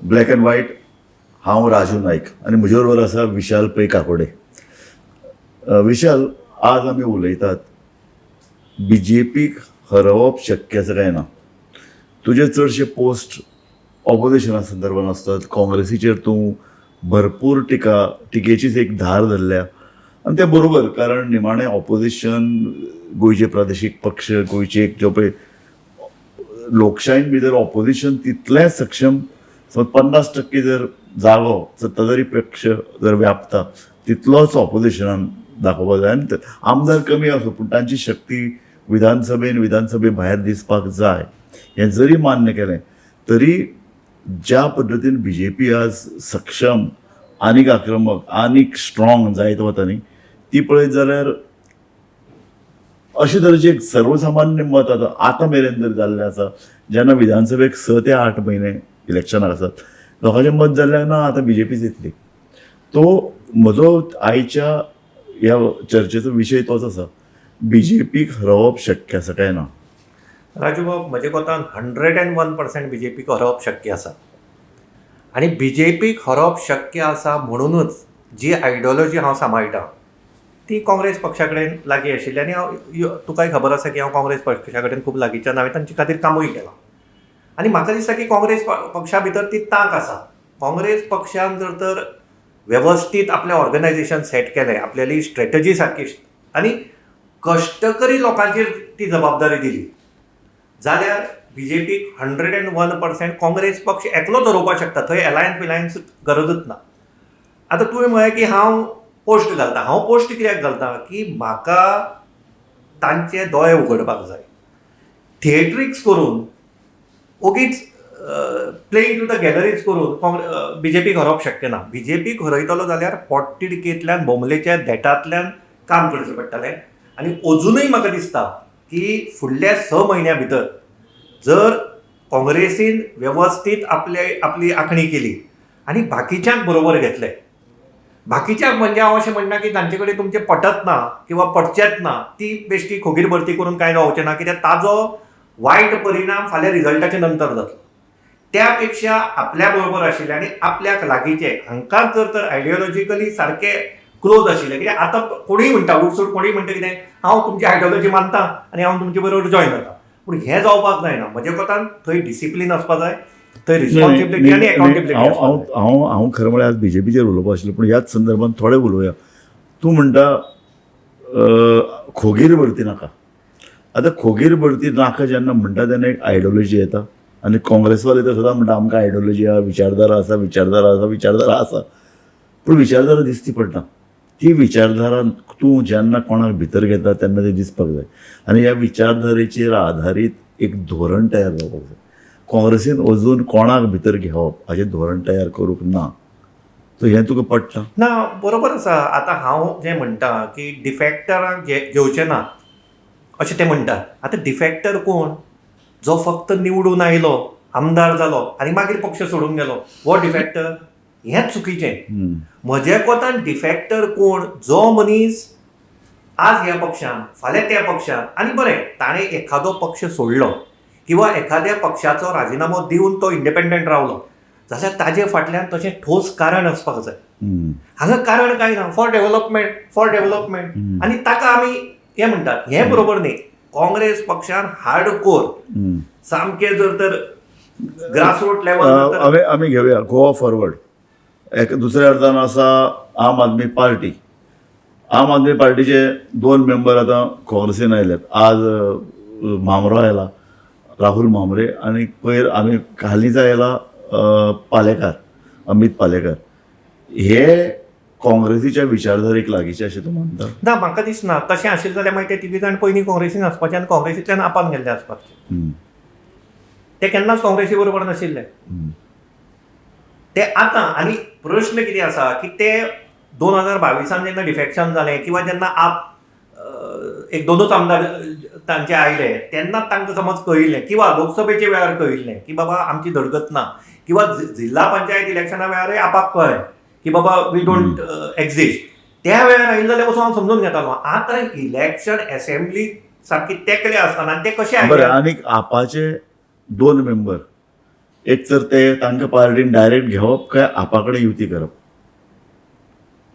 Black and white. हांव राजू नाईक आनी म्हजे बरोबर आसा विशाल पै काकोडे. विशाल, आज आमी उलयतात BJPक हरोवप शक्य आसा काय ना. तुजे चडशे पोस्ट ऑपोजिशना संदर्भात आसतात. काँग्रेसीचेर तूं भरपूर टिकेचीच एक धार धरल्या आनी तें बरोबर, कारण निमाणें ऑपोजिशन, गोंयचे प्रादेशीक पक्ष, गोंयचे एक जो पळय लोकशायेन भितर ऑपोजिशन तितलेंच सक्षम. 50% जर जागो सत्ताधारी पक्ष जर व्यापता तितलोच ऑपोजिशनान दाखोवपाक जाय. आनी आमदार कमी आसूं पूण तांची शक्ती विधानसभे भायर दिसपाक जाय. हें जरी मान्य केलें तरी ज्या पद्दतीन BJP आज सक्षम, आनीक आक्रमक, आनीक स्ट्रॉंग जायत वता न्ही, ती पळयत जाल्यार अशे तरेचें एक सर्वसामान्य मत आतां मेरेन जर जाल्लें आसा. जेन्ना विधानसभेक 6 ते 8 म्हयने इलेक्शनाक आसात, लोकांचें मत जाल्लें ना आतां BJPच येतली. तो म्हजो आयच्या ह्या चर्चेचो विशय तोच आसा, BJPक हरोवप शक्य आसा काय ना. राजू बाब, म्हजे कोतान 101% BJPक हरोवप शक्य आसा. आनी BJPक हरोवप शक्य आसा म्हणूनच जी आयडियोलॉजी हांव सांबाळटा ती काँग्रेस पक्षा कडेन लागीं आशिल्ली. आनी तुकाय खबर आसा की हांव काँग्रेस पक्षा कडेन खूब लागींच्यान हांवें तांचे खातीर कामूय केलां. आनी म्हाका दिसता की काँग्रेस पक्षा भितर ती तांक आसा. काँग्रेस पक्षान जर तर वेवस्थीत आपलें ऑर्गनायझेशन सेट केलें, आपल्याली स्ट्रॅटजी सारकी आनी कश्टकरी लोकांचेर ती जबाबदारी दिली जाल्यार BJPक 101% काँग्रेस पक्ष एकलोच हरोवपाक शकता. थंय एलायन्स गरजूच ना. आतां तुवें म्हळें की हांव पोस्ट घालता. हांव पोस्ट कित्याक घालता की म्हाका तांचे दोळे उगडपाक जाय. थिएट्रिक्स करून ओगीच प्लेइंग टू द गॅलरीज करून BJPक हरोवप शक्य ना. BJPक हरयतलो जाल्यार पोटतिडकींतल्यान, बोमलेच्या देठांतल्यान काम करचें पडटलें. आनी अजुनूय म्हाका दिसता की फुडल्या 6 म्हयन्या भितर जर काँग्रेसीन वेवस्थीत आपली आंखणी केली आनी बाकीच्यांक बरोबर घेतले. बाकीच्यांक म्हणजे हांव अशें म्हणना की तांचे कडेन तुमचें पटत ना किंवा पटचेंच ना, ती बेश्टी खोगीर भरती करून कांय जावचें ना, कित्याक ताजो वायट परिणाम फाल्यां रिजल्टाच्या नंतर जातलो. त्या पेक्षा आपल्या बरोबर आशिल्ले आनी आपल्याक लागींचे हांकांच जर तर आयडियोलॉजिकली सारके क्लोज आशिल्ले, कित्याक आतां कोणूय म्हणटा, उठसूट कोणूय म्हणटा कितें, हांव तुमची आयडियोलॉजी मानता आनी हांव तुमचे बरोबर जॉयन जाता. पूण हें जावपाक जायना. म्हजे कोतान थंय डिसिप्लीन आसपाक जाय, थंय रिस्पॉन्सिबिलिटी आनी अकाउंटेबिलिटी. हांव खरें म्हळ्यार आज BJPचेर उलोवपाक आशिल्लो, पूण ह्याच संदर्भात थोडें उलोवया. तूं म्हणटा खोगीर भरती नाका. आतां खोगीर भरती नाका जेन्ना म्हणटा तेन्ना एक आयडियोलॉजी येता आनी काँग्रेसवाले तर सदां म्हणटा आमकां आयडियोलॉजी आसा, विचारधारा आसा. पूण विचारधारा दिसती पडटा. ती विचारधारा तूं जेन्ना कोणाक भितर घेता तेन्ना ती दिसपाक जाय. आनी ह्या विचारधारेचेर आधारीत एक धोरण तयार जावपाक जाय. काँग्रेसीन अजून कोणाक भितर घेवप हाचें धोरण तयार करूंक ना. सो हें तुका पडटा ना. बरोबर आसा. आतां हांव जें म्हणटा की डिफॅक्टरांक घेवचें ना अशें ते म्हणटात. आतां डिफॅक्टर कोण? जो फक्त निवडून आयलो, आमदार जालो आनी मागीर पक्ष सोडून गेलो, हो डिफॅक्टर. हेंच चुकीचें. म्हज्या कोतान डिफॅक्टर कोण? जो मनीस आज ह्या पक्षान, फाल्यां त्या पक्षान, आनी बरें ताणें एखादो पक्ष सोडलो किंवा एखाद्या पक्षाचो राजिनामो दिवन तो इंडिपेंडंट रावलो जाल्यार ताजे फाटल्यान तशें ठोस कारण आसपाक जाय. हांगा कारण कांय ना. फॉर डेव्हलपमेंट आनी ताका आमी हें म्हणटात. हें बरोबर न्ही. काँग्रेस पक्षान हार्डकोर सामकें जर तर ग्रासरूट लेवल आमी घेवया गोवा फॉरवर्ड. दुसऱ्या अर्थान आसा आम आदमी पार्टी. आम आदमी पार्टीचे 2 मेंबर आतां काँग्रेसीन आयल्यात. आज मामरो आयला, राहुल मामरे, आनी पयर आमी हालींच आयला अमित पालेकर. हे काँग्रेसीच्या विचारधारेक लागींचे अशें तूं म्हणटा? ना, म्हाका दिसना. तशें आशिल्लें जाल्यार मागीर ते 3 जाण पयलीं काँग्रेसीन आसपाचे आनी काँग्रेसींतल्यान आपान गेल्ले आसपाचे. ते केन्नाच काँग्रेसी बरोबर नाशिल्ले. ते आतां. आनी प्रश्न कितें आसा की ते 2022 जेन्ना डिफॅक्शन जालें किंवा जेन्ना एक 2च आमदार तांचे आयले तेन्ना तांकां समज कळिल्लें किंवा लोकसभेच्या वेळार कळिल्लें की बाबा आमची धडगत ना, किंवा जिल्हा पंचायत इलेक्शना वेळारय आपाक कळ्ळें की बाबा वी डोंट एक्झिस्ट. त्या वेळार आयिल्लो जाल्यार वचून हांव समजून घेतालो. आतां इलेक्शन असेंब्ली सारकी तेकले आसतना ते कशें आयले? आनीक आपाचे 2 मेंबर, एक तर ते तांकां पार्टीन डायरेक्ट घेवप काय आपा कडेन युती करप.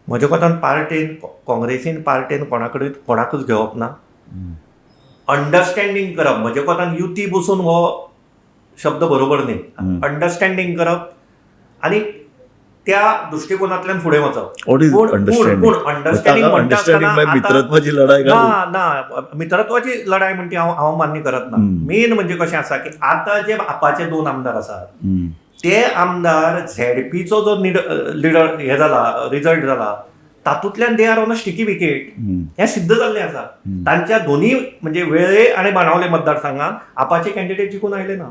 म्हज्या कोतान पार्टीन काँग्रेसीन पार्टीन कोणाकूच घेवप ना. अंडरस्टँडींग करप, म्हज्या कोतान युती बसून हो शब्द बरोबर न्ही. अंडरस्टँडींग करप आनी त्या दृश्टिकोनांतल्यान फुडें वचप. What is understanding? अंडरस्टँडींग म्हणटा अंडरस्टँडींग आसतना म्हणजे मित्रत्वाची लढाई घालून ना मित्रत्वाची लढाई म्हणटी हांव मान्य करत ना. मेन म्हणजे कशें आसा की आतां जे आपाचे 2 आमदार आसात ते आमदार झेडपीचो जो लिडर हे जाला रिजल्ट जाला तातूंतल्यान they are on a sticky wicket. हें सिद्ध जाल्लें आसा. तांच्या दोनी म्हणजे वेळे आनी बाणावले मतदारसंघात आपाचे कॅन्डिडेट जिखून आयले ना.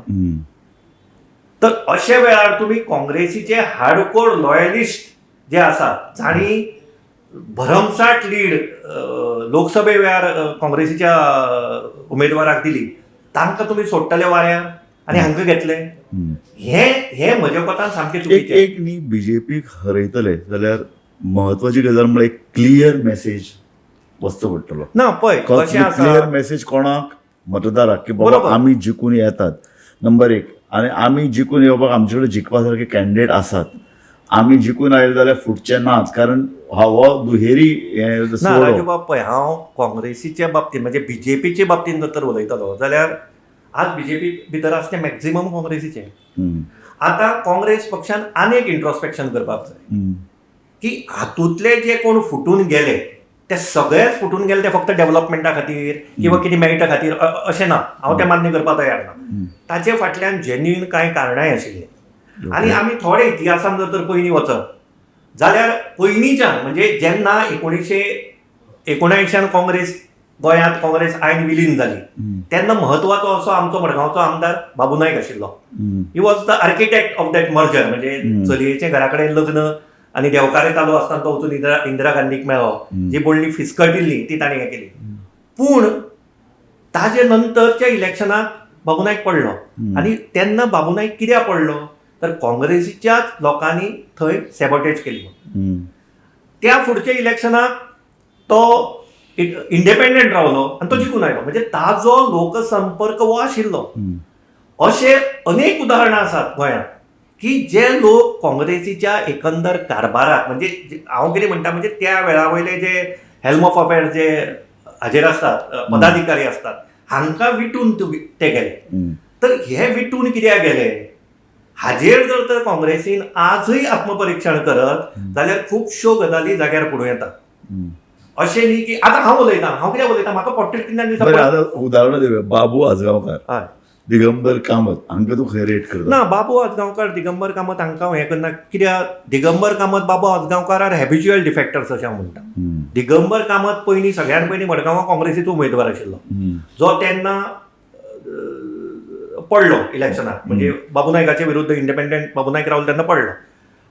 तर अशे वेळार तुमी काँग्रेसीचे हार्डकोर लॉयलिस्ट जे आसात जाणी भरमसाट लीड लोकसभे वेळार काँग्रेसीच्या उमेदवाराक दिली तांकां तुमी सोडटले वाऱ्यार आनी हांकां घेतले. हे म्हज्या कोतान सामकें चुकीचें. एक न्ही बीजेपीक हरयतले जाल्यार महत्वाची गजाल म्हळ्यार एक क्लियर मेसेज वचचो पडटलो. ना पळय कशें आसा क्लियर मेसेज कोणाक मतदाराक की बाबा आमी जिखून येतात नंबर 1 आनी आमी जिखून येवपाक आमचे कडेन जिखपा सारके कॅन्डिडेट आसात. आमी जिखून आयले जाल्यार फुडचे नाच कारण हो दुहेरी ना राजूबाब पळय हांव काँग्रेसीच्या बाबतींत म्हणजे बीजेपीच्या बाबतींत जर उलयतलो जाल्यार आज बीजेपी भितर आसा ते मॅक्झिमम काँग्रेसीचे. आतां काँग्रेस पक्षान आनी एक इंट्रोस्पेक्शन करपाक जाय की हातूंतले जे कोण फुटून गेले ते सगळेच फुटून गेले ते फक्त डेव्हलपमेंटा खातीर किंवा कितें मेळटा खातीर अशें ना. हांव तें मान्य करपाक तयार ना. ताचे फाटल्यान जेन्युइन कांय कारणांय आशिल्लीं. आनी आमी थोडे इतिहासान जर पयलीं वचत जाल्यार पयलींच्यान म्हणजे जेन्ना 1979 गोंयांत काँग्रेस आयन विलीन जाली तेन्ना म्हत्वाचो असो आमचो मडगांवचो आमदार बाबू नायक आशिल्लो. He was the architect of that merger. म्हणजे चलयेचें घरा कडेन लग्न आनी देवकार्य चालू आसतना तो वचून इंदिरा गांधीक मेळ्ळो. जी बोडली फिस्कट दिल्ली ती ताणें हें केली. पूण ताजे नंतरच्या इलेक्शनाक बाबू नायक पडलो. आनी तेन्ना बाबू नायक कित्याक पडलो तर काँग्रेसीच्याच लोकांनी थंय सॅबोटेज केल्लो. त्या फुडच्या इलेक्शनाक तो इंडिपेंडंट रावलो आनी तो जिखून आयलो. म्हणजे ताजो लोकसंपर्क हो आशिल्लो. अशे अनेक उदाहरणां आसात गोंयांत की जे लोक काँग्रेसीच्या एकंदर कारबाराक म्हणजे हांव कितें म्हणटा म्हणजे त्या वेळा वयले जे हेल्म ऑफ अफेअर जे हाजेर आसतात पदाधिकारी असतात हांकां विटून ते गेले. तर हे विटून कित्याक गेले हाजेर जर तर काँग्रेसीन आजूय आत्मपरीक्षण करत जाल्यार खुबश्यो गजाली जाग्यार पडूं येतात. अशें न्ही की आतां हांव कित्याक उलयतां म्हाका 43 दिसां उदाहरण दिवया. बाबू आजगांवकार, हय दिगंबर कामत हांकां तूं खंय रेट करता? ना बाबू आजगांवकार दिगंबर कामत हांकां हांव हें करना. कित्याक दिगंबर कामत बाबू आजगांवकार आर हॅबिच्युअल डिफेक्टर्स अशें हांव म्हणटा. दिगंबर कामत पयलीं सगळ्यात पयलीं मडगांवां काँग्रेसीचो उमेदवार आशिल्लो जो तेन्ना पडलो इलेक्शनाक. म्हणजे बाबू नायकाचे विरुद्ध इंडिपेंडंट बाबू नायक रावलो तेन्ना पडलो.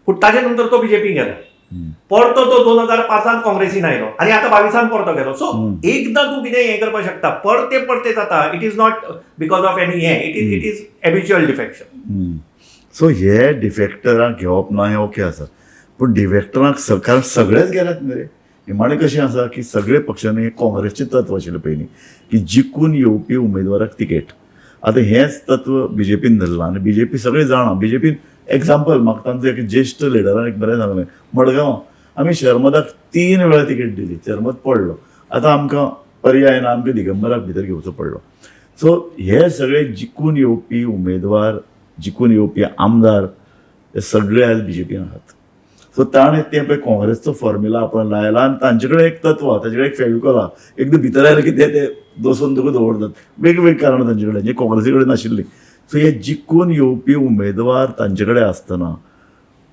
पूण ताजे नंतर तो बीजेपी गेलो. परतो तो 2005 काँग्रेसीन आयलो आनी आतां 22 परतो गेलो. सो एकदां तूं कितें हें करपाक शकता परते जाता. It is not because of any हें. It is habitual defection. So हे डिफेक्टरांक घेवप ना हें ओके आसा. पूण डिफेक्टरांक कारण सगळेच गेल्यात न्ही रे. निमाणें कशें आसा की सगळे पक्षांनी काँग्रेसचें तत्व आशिल्लें पयलीं की जिखून येवपी उमेदवाराक तिकेट. आतां हेंच तत्व बीजेपीन धरलां आनी बीजेपी सगळीं जाणां. बीजेपीन एक्झाम्पल म्हाका तांचो एक ज्येश्ठ लिडरान एक बरें सांगलें मडगांव आमी शर्मदाक 3 वेळा तिकेट दिली. शर्मद पडलो. आतां आमकां पर्याय ना आमकां दिगंबराक भितर घेवचो पडलो. सो हे सगळे जिखून येवपी उमेदवार जिखून येवपी आमदार हे सगळे आयज बीजेपीन आसात. सो ताणें तें पळय काँग्रेसचो फॉर्म्युला आपण लायला आनी तांचे कडेन एक तत्व तांचे कडेन एक फेविकॉल आहा. एकदां भितर आयले की ते दसून तुका दवरतात. वेगवेगळी कारणां तांचे कडेन जी काँग्रेसी कडेन नाशिल्ली. सो हे जिखून येवपी उमेदवार तांचे कडेन आसतना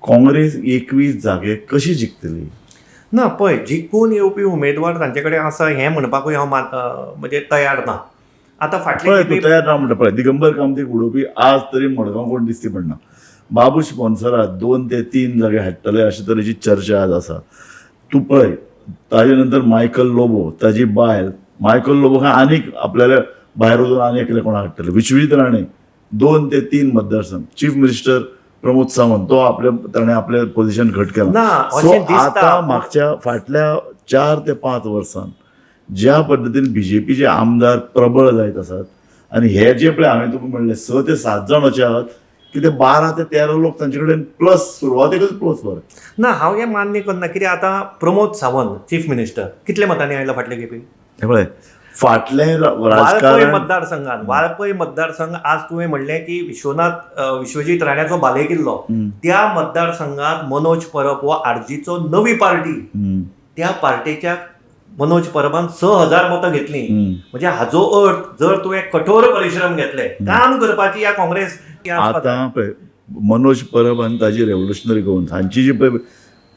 काँग्रेस 21 जागे कशी जिखतली? ना पळय जिखून येवपी उमेदवार तांचे कडेन आसा हें म्हणपाकूय हांव म्हणजे तयार ना. आतां पळय तूं तयार ना म्हणटा पळय दिगंबर कामतीक उडोवपी आज तरी मडगांव कोण दिसती पडना. बाबू स्पॉन्सरात 2 ते 3 जागे हाडटले अशे तरेची चर्चा आज आसा. तूं पळय ताजे नंतर मायकल लोबो ताजी बायल मायकल लोबो काय आनीक आपल्याला भायर वचून आनी एकले कोणाक हाडटले. विश्वजीत राणे 2 ते 3 मतदारसंघ. चीफ मिनिस्टर प्रमोद सावंत तो ताणें आपलें पोझिशन घट केलां. सो आतां मागच्या फाटल्या 4 ते 5 वर्सांत ज्या पद्दतीन बीजेपीचे आमदार प्रबळ जायत आसात आनी हे जे पळय हांवें तुका म्हणलें 6 ते 7 जाण अशे आहात की ते 12 ते 13 लोक तांचे कडेन प्लस सुरवातेकच प्लस बरें. ना हांव हें मान्य करना कित्याक आतां प्रमोद सावंत चीफ मिनिस्टर कितले मतांनी आयला फाटले खेपे? हे पळय फाटलें वाळपय राजकारण मतदारसंघात वाळपय मतदारसंघ आज तुवें म्हणलें की विश्वजीत राण्याचो बालेकिल्लो त्या मतदारसंघात मनोज परब हो आरजीचो नवी पार्टी त्या पार्टीच्या मनोज परबान 6,000 मतां घेतली. म्हणजे हाजो अर्थ जर तुवें कठोर परिश्रम घेतले काम करपाची या काँग्रेस आतां पळय मनोज परब आनी ताजी रेव्होल्युशनरी गवर्नन्स हांची जी पळय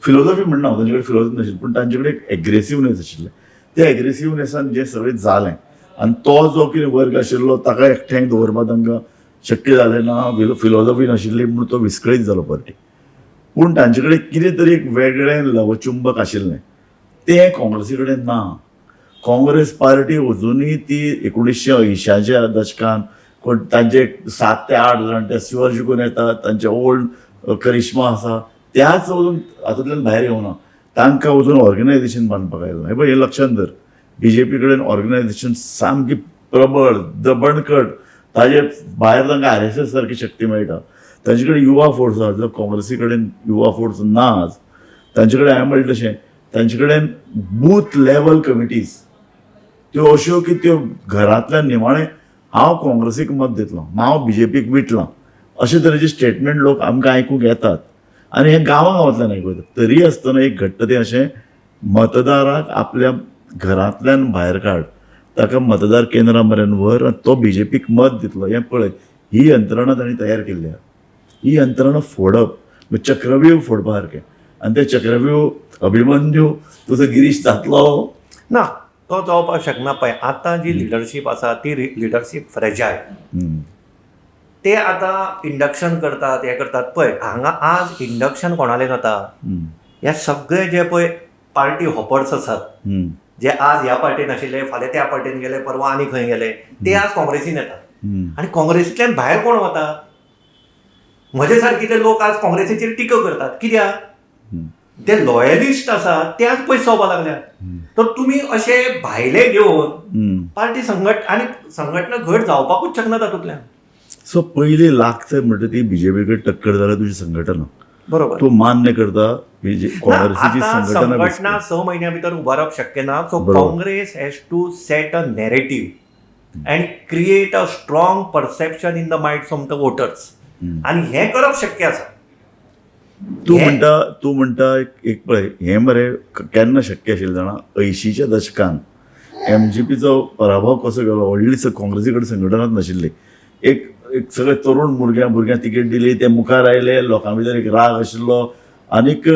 फिलॉसॉफी म्हणना हांव तांचे कडेन फिलॉसॉफी नाशिल्ली पूण तांचे कडेन एक एग्रेसिवनेस आशिल्लें. त्या एग्रेसिवनेसान जें सगळें जालें आनी तो जो कितें वर्ग आशिल्लो ताका एकठांय दवरपाक तांकां शक्य जालें ना, फिलॉसॉफी नाशिल्ली म्हणून तो विस्कळीत जालो पार्टी. पूण तांचे कडेन कितें तरी एक वेगळें लवचुंबक आशिल्लें तें काँग्रेसी कडेन ना. काँग्रेस पार्टी अजुनूय ती 1980च्या दशकांत कोण तांचे 7 ते 8 जाण ते स्वर जिखून येतात, तांचे ओल्ड करिश्मा आसा त्याच अजून हातूंतल्यान भायर येवना. तांकां अजून ऑर्गनायझेशन बांदपाक आयला. हे पळय हे लक्षांत धर, बीजेपी कडेन ऑर्गनायझेशन सामकी प्रबळ दबणकट, ताजे भायर तांकां RSS सारकी शक्ती मेळटा. तांचे कडेन युवा फोर्स आसा जो काँग्रेसी कडेन युवा फोर्स ना आज. तांचे कडेन हांवें म्हणलें तशें तांचे कडेन बूथ लेवल कमिटीज त्यो अश्यो की त्यो घरांतल्यान निमाणें हांव काँग्रेसीक मत दितलो, हांव बीजेपीक विटलां अशे तरेचे स्टेटमेंट लोक आमकां आयकूंक येतात आनी हे गांवांतल्यान आयकूं येतात. तरी आसतना एक घडटा तें अशें मतदाराक आपल्या घरांतल्यान भायर काड, ताका मतदार केंद्रां मेरेन व्हर आनी तो बीजेपीक मत दितलो. हें पळय ही यंत्रणा तांणी तयार केल्ली आहा. ही यंत्रणा फोडप चक्रव्यूह फोडपा सारकें आनी ते चक्रव्यूह अभिमन्यू तुजो गिरीश जातलो ना, तो जावपाक शकना. पळय आतां जी लिडरशीप आसा ती लिडरशीप फ्रेजायल. ते आतां इंडक्शन करतात, हे करतात. पळय हांगा आज इंडक्शन कोणालें जाता? हे सगळे जे पळय पार्टी हॉपर्स आसात जे आज ह्या पार्टीन आशिल्ले, फाल्यां त्या पार्टीन गेले, परवा आनी खंय गेले, ते आज काँग्रेसीन येतात. आनी काँग्रेसींतल्यान भायर कोण वता? म्हजे सारकिले लोक आज काँग्रेसीचेर टिका करतात. कित्याक? ते लॉयलिस्ट आसात ते आज पयस जावपाक लागल्यात. तर तुमी अशे भायले घेवन पार्टी संघटना घट जावपाकूच शकना तातूंतल्यान. सो पयली लागता म्हणटा ती बीजेपी कडेन टक्कर जाल्यार तुजी संघटना. बरोबर. तूं मान्य करता काँग्रेसीची संघटना 6 म्हयन्या भितर उबारप शक्य ना. So Congress has to set a narrative and create a strong perception in the minds of the voters. आनी हें करप शक्य आसा. तूं म्हणटा एक पळय हें मरे केन्ना शक्य आशिल्लें जाणा 80च्या दशकांत MGPचो पराभव कसो केलो. व्हडली काँग्रेसी कडेन संघटनाच नाशिल्ली. एक सगळे तरुण भुरग्यांक तिकेट दिली, ते मुखार आयले, लोकां भितर एक राग आशिल्लो आनीक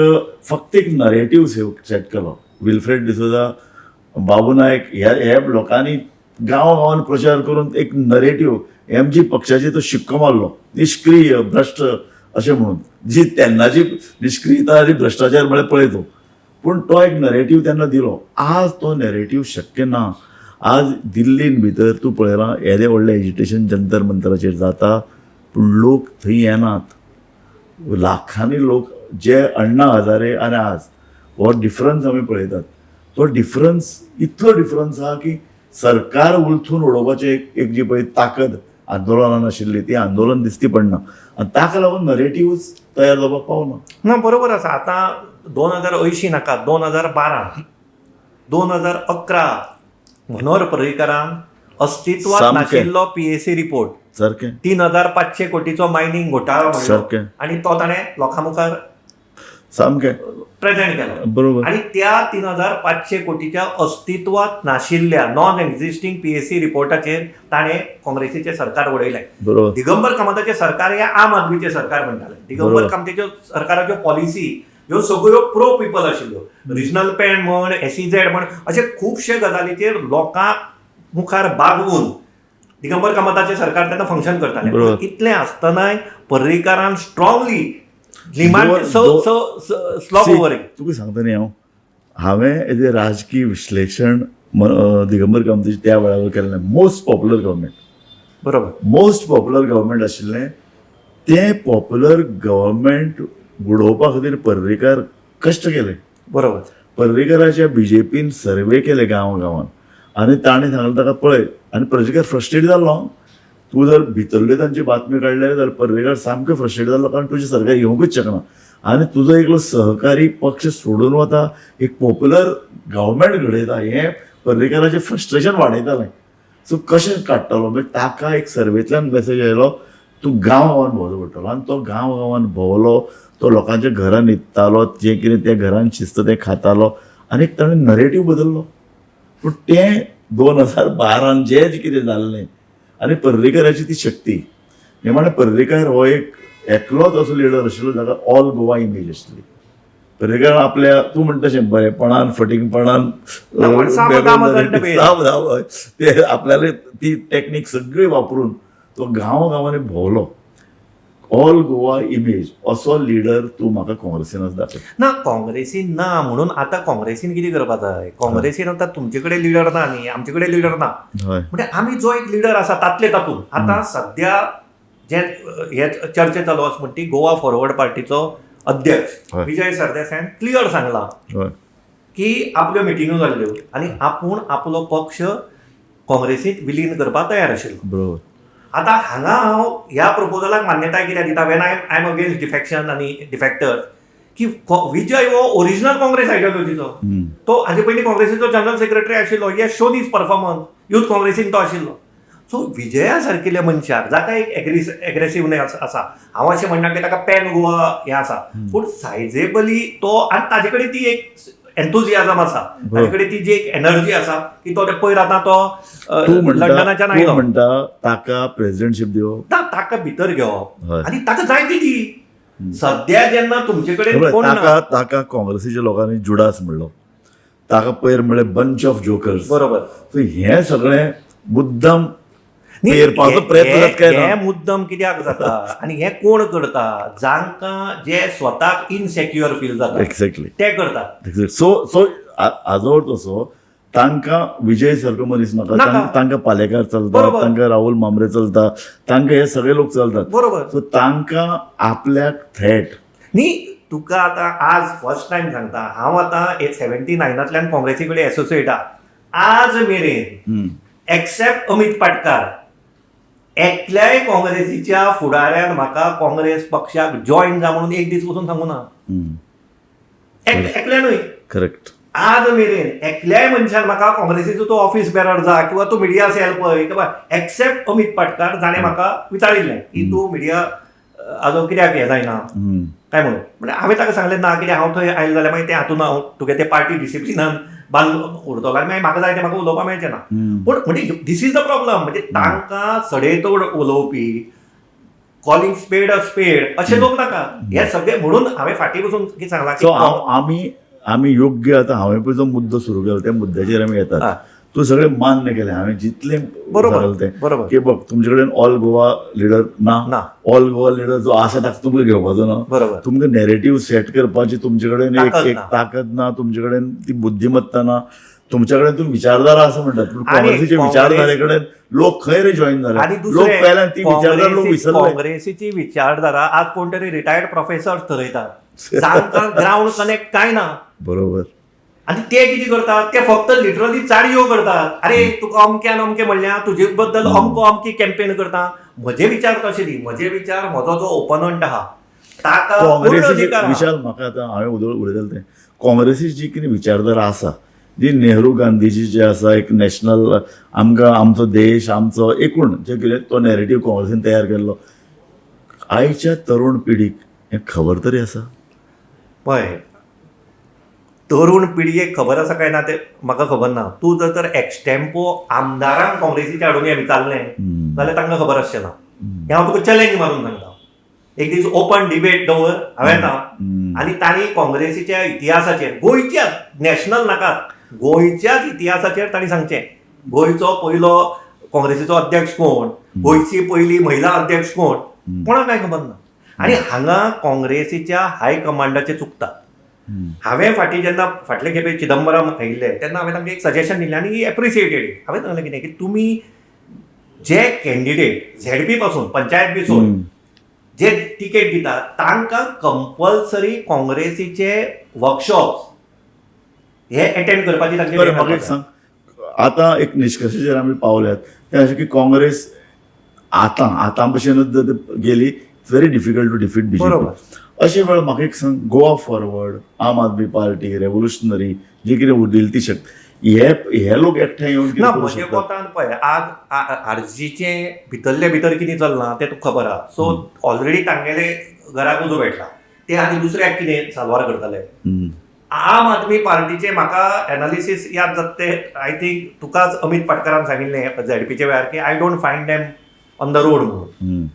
फक्त एक नरेटीव सेट केलो. विल्फ्रेड डिसोजा, बाबू नायक ह्या लोकांनी गांवांत प्रचार करून एक नरेटीव MG पक्षाचेर तो शिक्को मारलो, निष्क्रीय भ्रश्ट अशें म्हणून. जी तेन्नाची निष्क्रियता आनी भ्रश्टाचार म्हळ्यार पळय तूं. पूण तो एक नरेटीव तेन्ना दिलो. आज तो नरेटीव शक्य ना. आज दिल्लीन भितर तूं पळयलां येदे व्हडलें एजिटेशन जंतर मंतराचेर जाता पूण लोक थंय येनात. लाखांनी लोक जे अण्णा हजारे आनी आज हो डिफरन्स आमी पळयतात. तो डिफरन्स इतलो डिफरन्स आहा की सरकार उलथून उडोवपाचें एक जी पळय ताकद आंदोलनान आशिल्ली ती आंदोलन दिसती पडना आनी ताका लागून नरेटिव्ज तयार जावपाक पावना. ना बरोबर आसा. आतां 2080 नाका, 2012 2011 मनोहर पर्रीकारान अस्तित्वात नाशिल्लो PAC रिपोर्ट सारकें 3,500 कोटीचो मायनिंग घोटाळो सारकें आनी तो ताणें लोकां मुखार सामकें प्रेझेंट केलो. बरोबर. आणि त्या 3,500 कोटीच्या अस्तित्वात नाशिल्ल्या नॉन एक्झिस्टिंग PAC रिपोर्टाचेर ताणें काँग्रेसीचें सरकार उडयलें. बरोबर. दिगंबर कामताचें सरकार हे आम आदमीचें सरकार म्हणटाले. दिगंबर कामताच्यो सरकाराच्यो पॉलिसी ह्यो सगळ्यो प्रो पीपल आशिल्ल्यो. रिजनल पॅन म्हण, SEZ म्हण अशे खुबशे गजालीचेर लोकां मुखार बागवून दिगंबर कामताचें सरकार तेन्ना फंक्शन करतालें. इतलें आसतनाय पर्रीकारान स्ट्रॉंगली तुका सांगता न्ही हांवें हेजें राजकीय विश्लेशण दिगंबर कामताचें त्या वेळार केल्लें. Most popular government. बरोबर. मोस्ट पॉप्युलर गव्हर्मेंट आशिल्लें. तें पॉप्युलर गव्हर्मेंट बुडोवपा खातीर पर्रीकार कश्ट केले. बरोबर. पर्रीकाराच्या BJPन सर्वे केले गांवांत आनी ताणें सांगलें ताका पळय आनी पर्रीकार फ्रस्ट्रेट जालो. तूं जर भितरल्यो तांची बातमी काडले जाल्यार पर्रेकार सामकें फ्रस्ट्रेट जाल्लो, कारण तुजें सरकार येवंकच शकना आनी तुजो एकलो सहकारी पक्ष सोडून वता, एक पॉप्युलर गव्हर्मेंट घडयता, हें पर्रेकाराचें फ्रस्ट्रेशन वाडयतालें. सो कशें काडटलो, म्हणजे ताका एक सर्वेंतल्यान मॅसेज आयलो, तूं गांवांत भोंवचो पडटलो. आनी तो गांवांत भोंवलो, तो लोकांच्या घरांत न्हिदतालो, जें कितें त्या घरांत शिस्त तें खातालो, आनी ताणें नरेटीव बदल्लो. पूण तें 2012 जें कितें जाल्लें आनी पर्रेकाराची ती शक्ती, निमाणें पर्रेकार हो एक एकलोच असो लिडर आशिल्लो जाका ऑल गोवा इमेज आशिल्ली. पर्रेकार आपल्या तूं म्हणटा तशें बरेपणान फटिंगपणान ते आपल्याला ती टॅक्नीक सगळी वापरून तो गांवांनी भोंवलो. ऑल गोवा इमेज असो लिडर तूं म्हाका काँग्रेसीनच दाखय. ना, काँग्रेसीन ना म्हणून आता काँग्रेसीन कितें करपाक जाय, काँग्रेसीन आतां तुमचे कडेन लिडर ना न्ही, आमचे कडेन लिडर ना, म्हणजे आमी जो एक लिडर आसा तातले तातूंत आतां सद्या जे हे चर्चे चालू आसा म्हणटी गोवा फॉरवर्ड पार्टीचो अध्यक्ष विजय सरदेसायान क्लियर सांगलां की आपल्यो मिटिंगो जाल्ल्यो आनी आपूण आपलो पक्ष काँग्रेसींत विलीन करपाक तयार आशिल्लो. बरोबर. आतां हांगा हांव ह्या प्रपोजलाक मान्यताय कित्याक दिता, when I am against defection आनी डिफेक्टर, की विजय हो ओरिजिनल काँग्रेस आयडियोलॉजीचो, तो हाजे पयलीं काँग्रेसीचो जनरल सेक्रेटरी आशिल्लो, हे शो दीस परफॉर्मन्स युथ काँग्रेसीन तो आशिल्लो. सो विजया सारकिल्ल्या मनशाक जाका एक एग्रेसिवनेस आसा, हांव अशें म्हणना की ताका पॅन गोवा हें आसा, पूण सायजेबली तो आनी ताजे कडेन ती एक एन्थुजियाझम आसा, ताजे कडेन ती जी एक एनर्जी आसा की तो पयर आतां तो लंडनाच्यान आयलो म्हणटा ताका प्रेसिडेंटशीप दिवप, ताका भितर घेवप आनी ताका जाय ती दी. सद्या जेन्ना तुमचे कडेन कोण ताका काँग्रेसीच्या लोकांनी जुडास म्हणलो, ताका पयर म्हणले बंच ऑफ जोकर्स. बरोबर. सो हें सगळें मुद्दम हे मुद्दम कित्याक जाता आनी हे कोण करता, जांकां जे स्वताक इनसेक्युअर फील जाता एक्झॅक्टली ते करतात. सो आजोर तसो तांकां विजय सारको मनीस नाका, तांकां पालेकार चलता, तांकां राहुल मांद्रे चलता, तांकां हे सगळे लोक चलतात. बरोबर. सो तांकां आपल्याक थ्रेट न्ही. तुका आतां आज फर्स्ट टायम सांगता, हांव आतां 79तल्यान काँग्रेसी कडेन एसोसिएट आहा. आज मेरेन एक्सेप्ट अमित पाटकार एकल्याय काँग्रेसीच्या फुडाऱ्यान म्हाका काँग्रेस पक्षाक जॉईन जा म्हणून एक दीस वचून सांगू ना. एकल्यानूय. करेक्ट. आज मेरेन एकल्याय मनशान म्हाका काँग्रेसीचो तो ऑफिस बेरर जा किंवा तो मिडिया सेल पळय किंवा एक्सेप्ट अमित पाटकार जाणें म्हाका विचारिल्लें की तूं मिडिया हाजो कित्याक हें जायना काय म्हणून. म्हणजे हांवें ताका सांगलें ना, कित्याक हांव थंय आयलें जाल्यार मागीर तें हातून हांव तुगे ते पार्टी डिसिप्लिनान बांद उरतलो आनी मागीर म्हाका जाय तें म्हाका उलोवपाक मेळचें ना. पूण म्हणजे दीस इज द प्रॉब्लम, म्हणजे तांकां सडेतोड उलोवपी, कॉलिंग स्पेड अ स्पेड अशे लोक नाका. हे सगळे म्हणून हांवें फाटीं बसून कितें सांगलां की आमी योग्य आतां हांवें पळय जो मुद्दो सुरू केलो त्या मुद्द्याचेर आमी येतात. तूं सगळें मान्य केलें, हांवें जितलें तें की बघ तुमचे कडेन ऑल गोवा लिडर ना, ऑल गोवा लिडर जो आसा ताका तुमकां घेवपाचो ना, तुमकां नॅरेटीव सेट करपाची तुमचे कडेन एक ताकद ना, तुमचे कडेन ती बुद्धिमत्ता ना, तुमच्या कडेन तुम्ही विचारधारा असं म्हणतात. काँग्रेसीच्या विचारधारे कडेन लोक खंय रे जॉईन झाले, लोक पहिला ती विचारधारा लोक विसरले. काँग्रेसीची विचारधारा आज कोणतरी रिटायर्ड प्रोफेसर ठरयतात, जांकां ग्राउंड कनेक्ट काय ना. बरोबर. आणि ते किती करतात, ते फक्त लिटरली चाडयो करतात. अरे तुका अमक्यान अमकें म्हणल्या, तुजे बद्दल अमको अमकी कॅम्पेन करता. म्हजे विचार कशे दी, म्हजे विचार म्हजो जो ओपोनंट आहा ताका काँग्रेसीचे विचार म्हाका आतां हांवें उलयतालें तें काँग्रेसीची जी कितें विचारधारा आसा, जी नेहरू गांधीजी जे आसा, एक नॅशनल आमकां आमचो देश आमचो एकूण जे कितें तो नॅरेटीव काँग्रेसीन तयार केल्लो, आयच्या तरुण पिढीक हें खबर तरी आसा? पळय, तरुण पिळगेक खबर आसा काय ना तें म्हाका खबर ना. तूं जर तर एक्स्टेम्पो आमदारांक काँग्रेसीचे हाडून हें विचारलें जाल्यार तांकां खबर आसचें ना. हें हांव तुका चॅलेंज मारून सांगता. एक दीस ओपन डिबेट दवर हांवें आनी तांणी काँग्रेसीच्या इतिहासाचेर, गोंयच्याच, नॅशनल नाकात, गोंयच्याच इतिहासाचेर तांणी सांगचें. गोंयचो पयलो काँग्रेसीचो अध्यक्ष कोण, गोंयची पयली महिला अध्यक्ष कोण, कोणाक कांय खबर ना. आनी हांगा काँग्रेसीच्या हाय कमांडाचें चुकता. हांवें फाटीं जेन्ना फाटले खेपे चिदंबरम आयिल्ले तेन्ना हांवें तांकां एक सजेशन दिल्लें आनी ही एप्रिसिएटेड. हांवें सांगलें कितें की तुमी जे कॅन्डिडेट झेडपी पासून पंचायत बी सोड जे तिकेट दितात तांकां कंपल्सरी काँग्रेसीचे वर्कशॉप्स हे अटेंड करपाची तांचे म्हाका एक सांग, आतां एक निश्कर्शाचेर आमी पावल्यात ते अशें की काँग्रेस आतां भशेनच जर गेली व्हेरी डिफिकल्ट टू डिफीट बरोबर. बीजेपी. अशे वेळ म्हाका एक सांग, गोवा फॉरवर्ड, आम आदमी पार्टी, रेव्होल्युशनरी जी कितें उरिल्ली ती शक्ती, हे लोक एकठांय येवन कितें ना करूं म्हजे शकतात? कोतान पळय आज आरजीचे भितरले भितर कितें चलना तें तुका खबर आहा. सो ऑलरेडी तांगेले घराक उजो भेटला, ते आनी दुसऱ्याक कितें साल्वार करतले. हम्म. आम आदमी पार्टीचे म्हाका एनालिसीस याद जाता ते आय थिंक तुकाच अमित पाटकरान सांगिल्लें झेडपीचे वेळार की I don't find them on the road म्हणून, हम्म.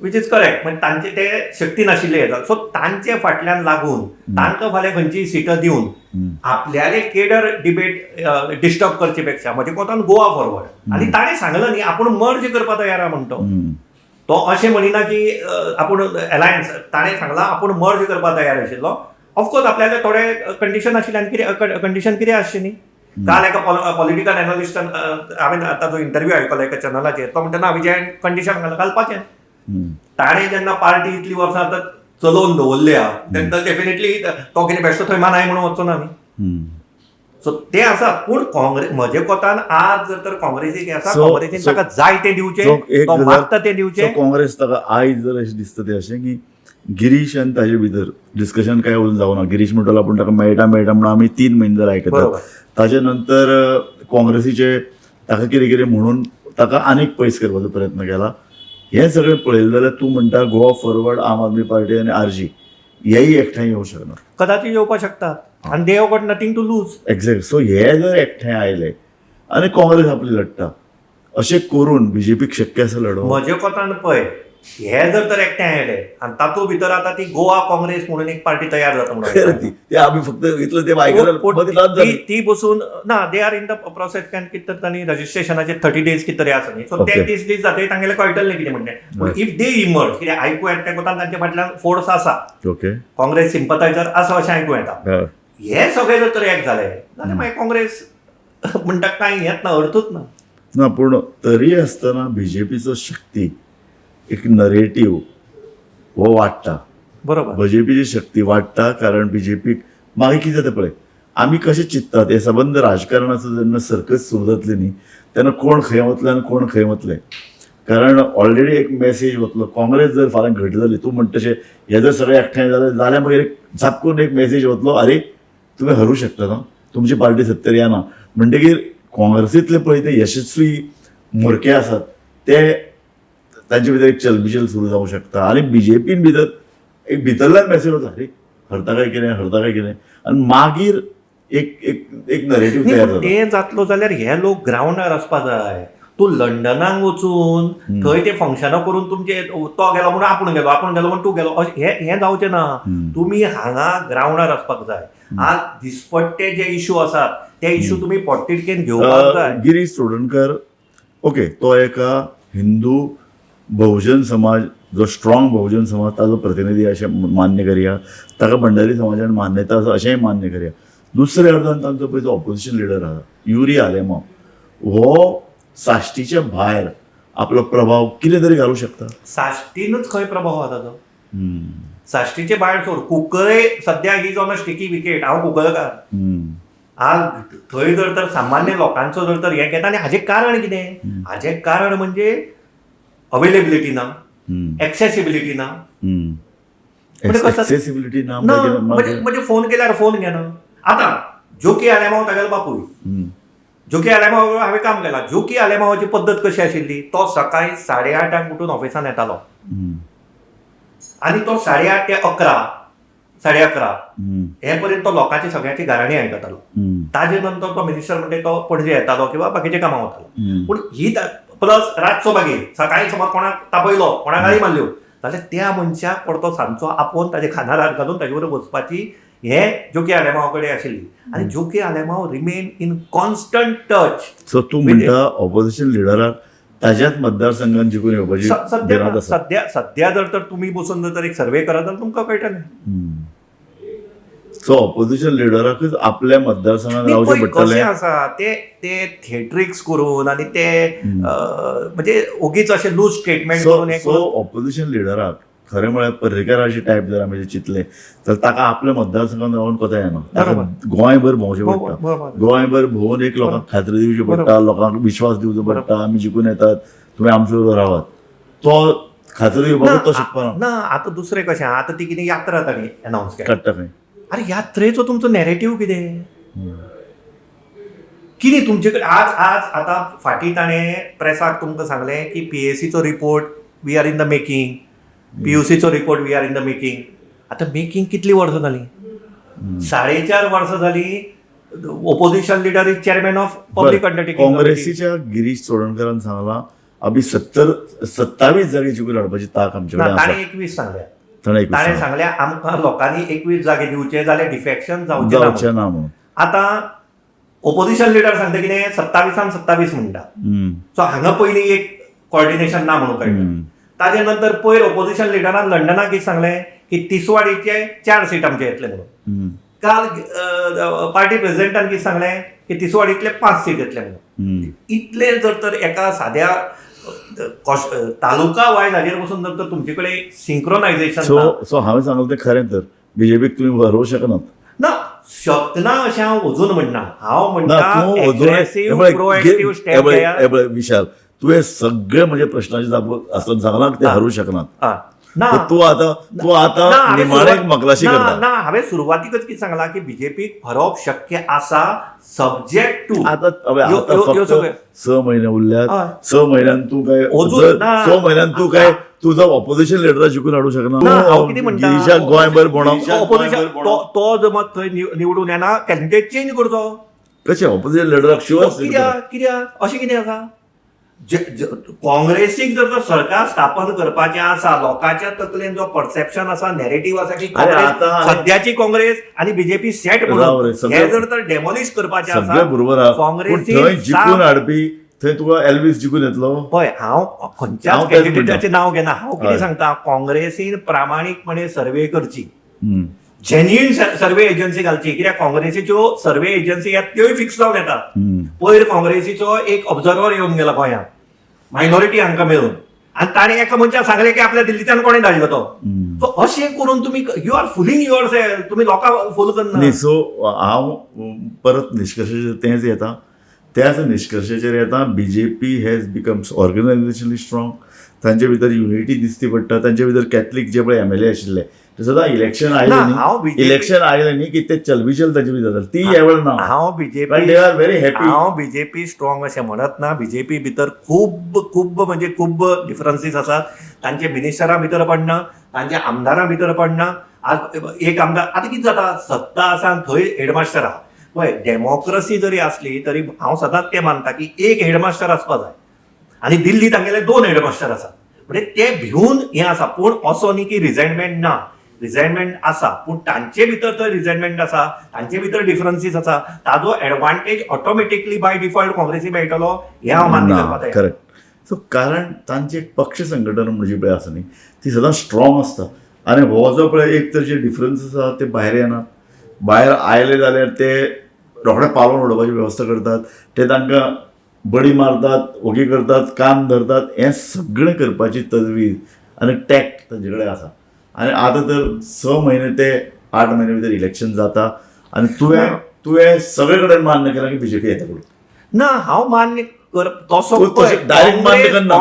Which is correct. म्हणजे तांचे ते शक्ती नाशिल्ले. सो तांचे फाटल्यान लागून तांकां फाल्यां खंयचीय सिटां दिवन आपल्याले केडर डिबेट डिस्टर्ब करचे पेक्षा म्हजे कोतान गोवा फॉरवर्ड. आनी ताणें सांगलें न्ही आपूण मर्ज करपा तयार आहा म्हणून तो अशें म्हणिना की आपूण अलायन्स. ताणें सांगलां आपूण मर्ज करपा तयार आशिल्लो. ऑफकोर्स आपल्याले थोडे कंडिशन आशिल्ले आनी कितें कंडिशन कितें आसचें न्ही. काल एका पॉलिटिकल एनालिस्टान हांवें आतां जो इंटरव्यू आयकलो एका चॅनलाचेर, तो म्हणटा ना विजयान कंडिशन घालपाचें. ताणें जेन्ना पार्टी इतलीं वर्सां आतां चलोवन दवरली आहा तेन्ना डेफिनेटली तो कितें बेश्टो थंय मानाय म्हणून वचचो ना न्ही. सो ते आसा. पूण काँग्रेस म्हजे कोतान आज जर तर काँग्रेसीक हें आसा, काँग्रेसीन ताका जाय तें दिवचें, तो मागता तें दिवचें. काँग्रेस ताका आयज जर अशें दिसता तें अशें की गिरीश आनी ताजे भितर डिस्कशन काय उलून जावना. गिरीश म्हणटलो आपूण ताका मेळटा म्हणून आमी 3 म्हयने जाले आयकतात. ताजे नंतर काँग्रेसीचे ताका कितें कितें म्हणून ताका आनीक पयस करपाचो प्रयत्न केला. हें सगळें पळयलें जाल्यार तूं म्हणटा गोवा फॉरवर्ड, आम आदमी पार्टी आनी आरजी हेय एकठांय येवंक शकना. कदाचित येवपाक शकतात. आनी दे have got nothing to lose. Exact. So हे जर एकठांय आयले आनी काँग्रेस आपली लडटा, अशें करून बीजेपीक शक्य आसा लडोवप? म्हजे कोतान पळय, हे जर तर एकठांय आयले आनी तातूंत भितर आतां ती गोवा काँग्रेस म्हणून एक पार्टी तयार जाता म्हणून ते आमी फक्त इतलो ते आयकला ती बसून ना, they are in the process. कितें तर तांणी रजिस्ट्रेशनाचे 30 days कितें तरी आसा न्ही. सो ते 30 days जातकीर तांगेलें कळटलें कितें म्हणटें. पूण इफ दे इमर्ज, कितें आयकूं येता ते कोतान तांचे फाटल्यान फोर्स आसा, ओके, काँग्रेस सिंपथायझर आसा अशें आयकूं येता. हे सगळे जर तर एक जाले जाल्यार मागीर काँग्रेस म्हणटा कांय हेंच ना, अर्थूच ना. पूण तरी आसतना बीजेपीचो शक्ती एक नरेटिव्ह हो वाडटा. बरोबर. बीजेपीची शक्ती वाडटा कारण बीजेपीक मागीर कितें जाता पळय, आमी कशें चिंततात हे सबंद राजकारणाचो जेन्ना सर्कस सुरू जातली न्ही तेन्ना कोण खंय वतले आनी कोण खंय वतले. कारण ऑलरेडी एक मेसेज वतलो. काँग्रेस जर फाल्यां घट जाली, तूं म्हणटा तशें हे जर सगळें एकठांय जाल्यार मागीर एक झापकून एक मेसेज वतलो, अरे तुमी हरू शकता ना, तुमची पार्टी सत्तेर येना. म्हणटकीर काँग्रेसींतले पळय ते यशस्वी मोरके आसात ते तांचे भितर एक चलबिचल सुरू जावंक शकता. आनी बीजेपीन भितर एक भितरल्यान मेसेज वता, अरे हरता काय कितें, आनी मागीर एक एक एक नरेटिव्ह तयार जाता. तें जातलो जाल्यार हे लोक ग्राउंडार आसपाक जाय. तूं लंडनाक वचून थंय ते फंक्शनां करून तुमचे तो गेलो म्हणून आपूण गेलो म्हणून तूं गेलो हें जावचें ना. तुमी हांगा ग्राउंडार आसपाक जाय. आज दिसपट्टे जे इश्यू आसात ते इश्यू तुमी पोटतिडकीन घेवपाक जाय. गिरीश चोडणकर ओके, तो एका हिंदू बहुजन समाज, जो स्ट्रॉंग बहुजन समाज ताजो प्रतिनिधी अशें मान्य करया, ताका भंडारी समाजान मान्यता आसा अशेंय मान्य करया. दुसऱ्या अर्दान तांचो पळय जो ऑपोजिशन लिडर आसा युरी आलेमांव, हो साश्टीच्या भायर आपलो प्रभाव कितें तरी घालूंक शकता. साश्टीनूच खंय प्रभाव आहा ताजो. साश्टीचे भायर सोड, कुंकळे सद्या ही ऑन अ स्टिकी विकेट. हांव कुंकळकार. आज थंय जर तर सामान्य लोकांचो जर तर हें घेता. आनी हाजें कारण कितें? हाजें कारण म्हणजे अवेलेबिलिटी ना, एक्सेसिबिलिटी ना. एक्सेसिबिलिटी ना म्हणजे फोन केल्यार फोन घेना. आतां जोकी आलेमांव तागेलो बापूय, जोकी आलेमांव हांवें काम केलां. जोकी आलेमांवाची पद्दत कशी आशिल्ली, तो सकाळी 8:30 उठून ऑफिसान येतालो आनी तो 8:30 ते 11 हे पर्यंत तो लोकांची सगळ्यांची गाराणी आयकतालो. ताजे नंतर तो मिनिस्टर म्हणजे तो पणजे येतालो किंवा बाकीचे कामां वतालो. पूण ही प्लस रातचो मागीर सकाळी समज कोणाक तापयलो, कोणाक गाळी मारल्यो जाल्यार त्या मनशाक परतो सांजचो आपोवन ताजे खानार हात घालून ताजे बरोबर वचपाची हे जोकी आलेमांव कडेन आशिल्ली. आनी जोकी Alemao remain in constant touch. So तूं म्हणटा ऑपोजिशन लिडराक ताज्याच मतदारसंघात जिखून येवपाची सध्या जर तर तुम्ही बसून जर तर एक सर्वे करात जाल्यार तुमकां कळटलें. सो ऑपोजिशन लिडराकूच आपल्या मतदारसंघात रावचें पडटलें. कशें आसा ते थिएट्रिक्स करून आनी ते म्हणजे ओगीच अशें लूज स्टेटमेंट करून. सो ऑपोजिशन लिडराक खरें म्हळ्यार पर्रेकाराची टायप जर आमी चिंतलें तर ताका आपल्या मतदारसंघात रावन कोता येना. ताका गोंयभर भोंवचें पडटा. गोंयभर भोंवून एक लोकांक खात्री दिवची पडटा, लोकांक विश्वास दिवचो पडटा, आमी जिखून येतात, तुमी आमचे बरोबर रावात. तो खात्री येवपाक तो शिकपा ना ना आतां दुसरें कशें आतां ती कितें यात्रा ताणी अनावन्स केली काडटा खंय अरे यात्रेचो तुमचो नॅरेटिव्ह कितें कितें तुमचे कडेन आज आज आतां फाटीं ताणें प्रेसाक तुमकां सांगलें की PACचो report we are in the making PUCचो report we are in the making आतां मेकिंग कितलीं वर्सां जालीं 4.5 वर्सां जालीं opposition leader is chairman of public undertaking काँग्रेसीच्या गिरीश चोडणकरान सांगला आमी 27 जागे जिखून हाडपाची ताक आमचे कडेन आसा ताणें 21 सांगल्या ताणें ताणें सांगल्या आमकां लोकांनी 21 जागे दिवचे जाल्यार डिफेक्शन जावचें ना जावचें ना म्हणून आतां ओपोजिशन लिडर सांगता कितें 27 म्हणटा सो हांगा पयलीं एक कॉर्डिनेशन ना म्हणून कळटा ताजे नंतर पयर ओपोजिशन लिडरान लंडनाक कितें सांगलें की तिसवाडीचे 4 सीट आमचे येतले म्हणून काल पार्टी प्रेसिडेंटान कितें सांगलें की तिसवाडीतले 5 सीट येतले म्हणून इतले जर तर एका साद्या तालुका वायज हाजेर पासून जर तर तुमचे कडेन सिंक्रोनायझेशन सो हांवें सांगलें तें खरें तर बीजेपीक तुमी व्हरोवं शकनात ना शकना अशें हांव अजून म्हणना हांव ना तूं म्हणटा एग्रेसिव्ह प्रोएक्टिव्ह स्टेप घेयात विशाल तुवें सगळे म्हजे प्रश्नाचे जाप आसून सांगला की ते हरू शकनात ना तूं आतां निमाणेक मकलाशी करता ना हांवें सुरवातीकच कितें सांगलां की बीजेपीक हरप शक्य आसा सब्जेक्ट टू आतां फक्त 6 म्हयने उरल्यात 6 म्हयन्यान तूं काय अजून 6 म्हयन्यान तूं काय तुजो ऑपोजिशन लिडरा जिखून हाडूंक शकना हांव कितें म्हणटा गिरीशाक गोंयभर ऑपोजिशन तो जर मत थंय निवडून येना कॅन्डिडेट चेंज करचो कशें ऑपोजिशन लिडराक शुअर कित्याक अशें कितें आसा काँग्रेसीक जर सरकार स्थापन करपाचें आसा लोकांच्या तकलेन जो परसेप्शन आसा नॅरेटिव्ह आसा की काँग्रेस सद्याची काँग्रेस आणि बीजेपी सेट म्हणून हे जर तर डेमॉलिश करपाचें आसा बरोबर आहा काँग्रेसी जिखून हाडपी थंय तुका एल्विस जिखून येतलो पळय हांव खंयच्याच कॅन्डिडेटाचें नांव घेना हांव कितें सांगता काँग्रेसीन प्रामाणीकपणे सर्वे करची जेन्युइन सर्वे एजन्सी घालची कित्याक काँग्रेसीच्यो सर्वे एजन्सी त्योय फिक्स जावन येतात पयर काँग्रेसीचो एक ऑब्झर्वर येवन गेला गोंयांत मायनॉरिटी हांकां मेळून आनी ताणें एका मनशाक सांगलें की आपल्या दिल्लीच्यान कोणें धाडलो तो सो अशें करून तुमी यू आर फुलींग युअर सेल्फ तुमी लोकांक फूल करना सो हांव परत निश्कर्शाचेर तेंच येता त्याच निश्कर्शाचेर येता बीजेपी हॅज बिकम ऑर्गनायझेशनली स्ट्रॉंग तांचे भितर युनिटी दिसती पडटा तांचे भितर कॅथलीक जे पळय MLA आशिल्ले ते सदां इलेक्शन आयलें न्ही की ते चलबिचल तांचे भितर जाता ती ह्या वेळ ना हांव दे आर व्हेरी हॅपी हांव बीजेपी स्ट्रॉंग अशें म्हणत ना बीजेपी भितर खूब म्हणजे खूब डिफरन्सीस आसात तांचे मिनिस्टरां भितर पडना तांच्या आमदारां भितर पडना आज एक आमदार आतां कितें जाता सत्ता आसा थंय हेडमास्टर आहा पळय डेमोक्रेसी जरी आसली तरी हांव सदांच तें मानता की एक हेडमास्टर आसपा जाय आनी दिल्लीत तांगेले 2 हेडमास्टर आसा म्हणजे ते भिवन हें आसा पूण असो न्ही की रिझायनमेंट ना रिझायनमेंट आसा पूण तांचे भितर तर रिझायनमेंट आसा तांचे भितर डिफरन्सीस आसा ताजो एडवांटेज ऑटोमॅटिकली बाय डिफॉल्ट काँग्रेसी मेळटलो हें हांव मान्य करपाक तयार करेक्ट सो कारण तांचे एक पक्ष संघटना म्हणजे पळय आसा न्ही ती सदां स्ट्रॉंग आसता आनी हो जो पळय एक तर जे डिफरन्स आसा ते भायर येनात भायर आयले जाल्यार ते रोखडे पालोवन उडोवपाची वेवस्था करतात ते तांकां बडी मारतात ओगी करतात कान धरतात हें सगळें करपाची तजवीज आनी टॅक्ट तांचे कडेन आसा आनी आतां तर 6 म्हयने ते 8 म्हयने भितर इलेक्शन जाता आनी तुवें सगळे कडेन मान्य केलां की बीजेपी येता पळय ना हांव मान्य तसो डायरेक्ट मान्य करना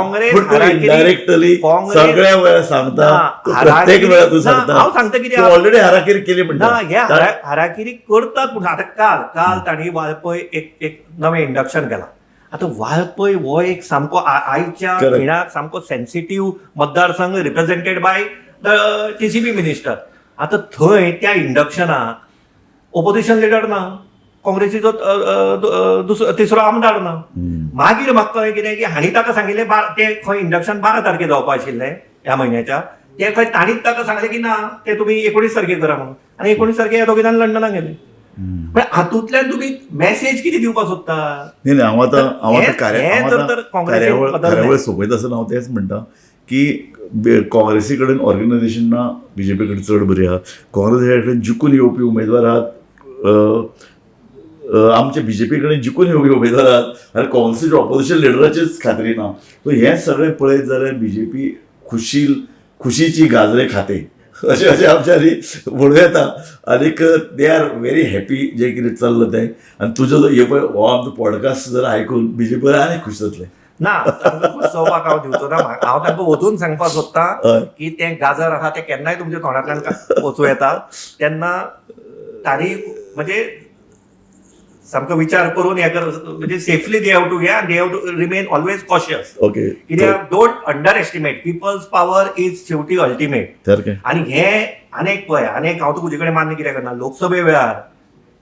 डायरेक्टली सगळ्या वेळा सांगता प्रत्येक वेळा तूं सांगता हांव सांगता कितें ऑलरेडी हाराकिरी केली म्हणटा ना हे हाराकिरी करतात पूण आतां काल तांणी वाळपय एक नवें इंडक्शन केलां आतां वाळपय हो एक सामको आयच्या खिणाक सामको सेन्सिटीव मतदारसंघ represented by the TCP minister आतां थंय त्या इंडक्शनाक ओपोजिशन लिडर ना काँग्रेसीचो तिसरो आमदार ना मागीर म्हाका कळ्ळें कितें की हांणी ताका सांगिल्लें ते खंय इंडक्शन 12 तारखेक जावपा आशिल्लें ह्या म्हयन्याच्या ते खंय ताणीच ताका सांगलें की ना ते तुमी 19 तारखेक करा म्हणून आनी 19 तारखेक ह्या दोगी जाण लंडनाक गेले पण हातूंतल्यान तुमी मेसेज कितें दिवपाक सोदता न्ही हांव आतां कार्यावळ सोंपयता आसतना हांव तेंच म्हणटा की काँग्रेसी कडेन ऑर्गनायझेशन ना बीजेपी कडेन चड बरी आहा काँग्रेसी कडेन जिखून येवपी उमेदवार आहात आमचे बीजेपी कडेन जिखून येवपी उमेदवार आहात आनी काँग्रेसीच्या ऑपोजिशन लिडराचीच खात्री ना सो हें सगळें पळयत जाल्यार बीजेपी खुशीची गाजरे खाते अशें आमच्यानी म्हणूं येता आनीक दे आर व्हेरी हॅपी जें कितें चल्लां तें आनी तुजो जो हे पळय हो आमचो पॉडकास्ट जर आयकून बीजेपी आनी खूश जातले ना तांकां कुसोवपाक हांव दिवचो ना. हांव तांकां वचून सांगपाक सोदतां हय. की तें गाजर आहा तें केन्नाय तुमच्या तोंडांतल्यान वचूं येता. तेन्ना तांणी म्हणजे सामको विचार करून हें कर, म्हणजे सेफली दे हॅव टू घे आनी दे have to remain always cautious. Okay कित्याक don't underestimate people's power is शेवटी अल्टिमेट. सारकें. आणि हे अनेक पळय अनेक हांव तुजे कडेन मान्य कित्याक करना, लोकसभे वेळार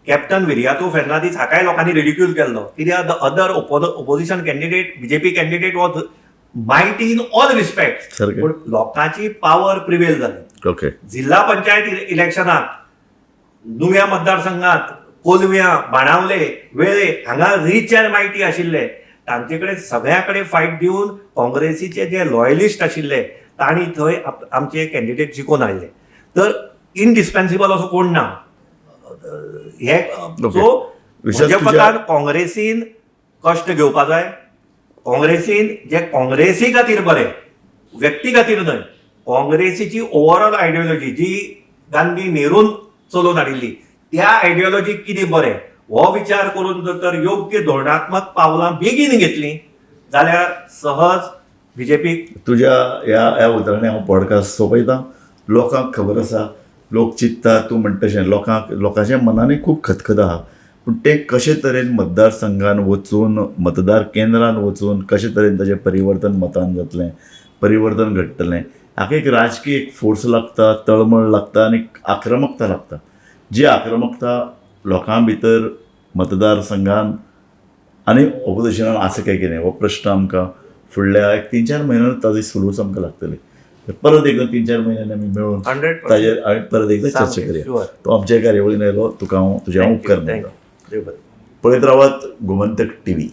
कॅप्टन विरियातो फेर्नांदीस हाकाय लोकांनी रिडिक्यूल केल्लो कित्याक the other opposition candidate BJP candidate was mighty in all respect. सारकें. पूण लोकांची पावर प्रिवेल जाली. ओके जिल्हा पंचायत इलेक्शनात नुव्या मतदारसंघात कोलव्या, बाणावले, वेळे हांगा रिच अँड मायटी आशिल्ले. तांचे कडेन सगळ्या कडेन फायट दिवन काँग्रेसीचे जे लॉयलिस्ट आशिल्ले तांणी थंय आमचे कॅन्डिडेट जिखून हाडले. तर इनडिस्पेन्सिबल असो कोण ना. हे सो विशाल, म्हज्या तुज्या- मतान काँग्रेसीन कश्ट घेवपा जाय. काँग्रेसीन जे काँग्रेसी खातीर बरें, व्यक्ती खातीर न्हय, काँग्रेसीची ओवरऑल आयडियोलॉजी जी गांधी नेरून चलोवन हाडिल्ली त्या आयडियोलॉजीक कितें बरें हो विचार करून जर योग्य धोरणात्मक पावलां बेगीन घेतलीं जाल्यार सहज बीजेपीक तुज्या ह्या उतरांनी हांव पॉडकास्ट सोंपयतां. लोकांक खबर आसा, लोक चिंतता तूं म्हणटा तशें लोकांच्या मनांनी खूब खतखत आहा. पूण ते कशे तरेन मतदारसंघान वचून मतदार केंद्रान वचून कशे तरेन ताचें परिवर्तन मतान जातलें, परिवर्तन घडटलें, हाका एक राजकीय एक फोर्स लागता, तळमळ लागता आनी आक्रमकता लागता. जी आक्रमकता लोकां भितर मतदारसंघान आनी ऑपोजिशनान आसा काय कितें हो प्रश्न आमकां फुडल्या 3-4 म्हयन्यान ताजी सुलूस आमकां लागतली. परत एकदां 3-4 म्हयन्यांनी आमी मेळून 100% ताजेर हांवें परत एकदां चर्चा sure. करया. तो आमच्या कार्यावळीन आयलो, तुका हांव तुज्या उपकार Thank मानता. you. पळयत रावात गोमंतक TV.